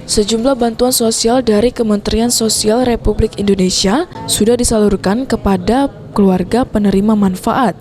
Sejumlah bantuan sosial dari Kementerian Sosial Republik Indonesia sudah disalurkan kepada keluarga penerima manfaat.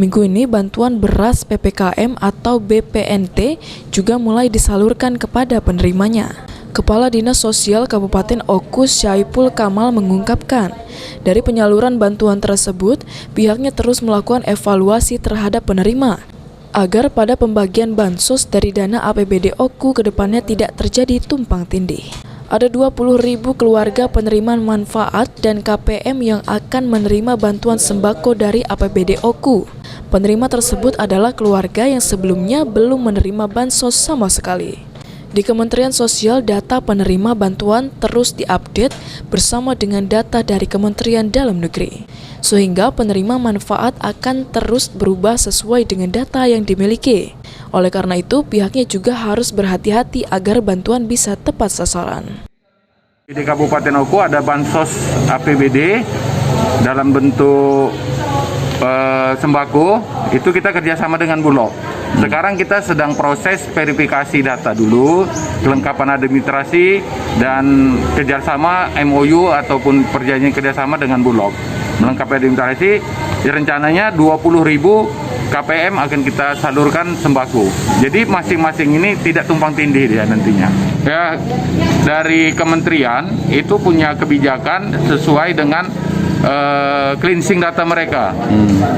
Minggu ini bantuan beras PPKM atau BPNT juga mulai disalurkan kepada penerimanya. Kepala Dinas Sosial Kabupaten Oku Syaiful Kamal mengungkapkan, dari penyaluran bantuan tersebut, pihaknya terus melakukan evaluasi terhadap penerima, agar pada pembagian bansos dari dana APBD Oku ke depannya tidak terjadi tumpang tindih. Ada 20.000 keluarga penerima manfaat dan KPM yang akan menerima bantuan sembako dari APBD Oku. Penerima tersebut adalah keluarga yang sebelumnya belum menerima bansos sama sekali. Di Kementerian Sosial, data penerima bantuan terus diupdate bersama dengan data dari Kementerian Dalam Negeri, sehingga penerima manfaat akan terus berubah sesuai dengan data yang dimiliki. Oleh karena itu, pihaknya juga harus berhati-hati agar bantuan bisa tepat sasaran. Di Kabupaten Oku ada bansos APBD dalam bentuk sembako, itu kita kerjasama dengan Bulog. Sekarang kita sedang proses verifikasi data dulu, kelengkapan administrasi, dan kerjasama MOU ataupun perjanjian kerjasama dengan Bulog. Melengkapi administrasi, rencananya 20.000 KPM akan kita salurkan sembako. Jadi masing-masing ini tidak tumpang tindih dia nantinya. Ya, dari kementerian itu punya kebijakan sesuai dengan cleansing data mereka.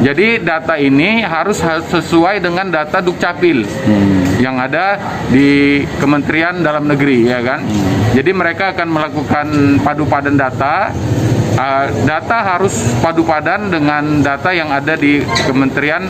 Jadi data ini harus sesuai dengan data Dukcapil yang ada di Kementerian Dalam Negeri, ya kan. Jadi mereka akan melakukan padu padan data. Data harus padu padan dengan data yang ada di Kementerian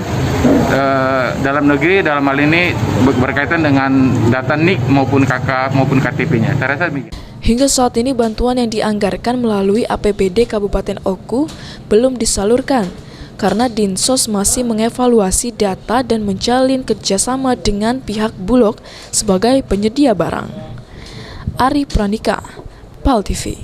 Dalam Negeri, dalam hal ini berkaitan dengan data NIK maupun KK maupun KTP-nya. Saya rasa begitu. Hingga saat ini bantuan yang dianggarkan melalui APBD Kabupaten Oku belum disalurkan karena Dinsos masih mengevaluasi data dan menjalin kerjasama dengan pihak Bulog sebagai penyedia barang. Ari Pranika, PAL TV.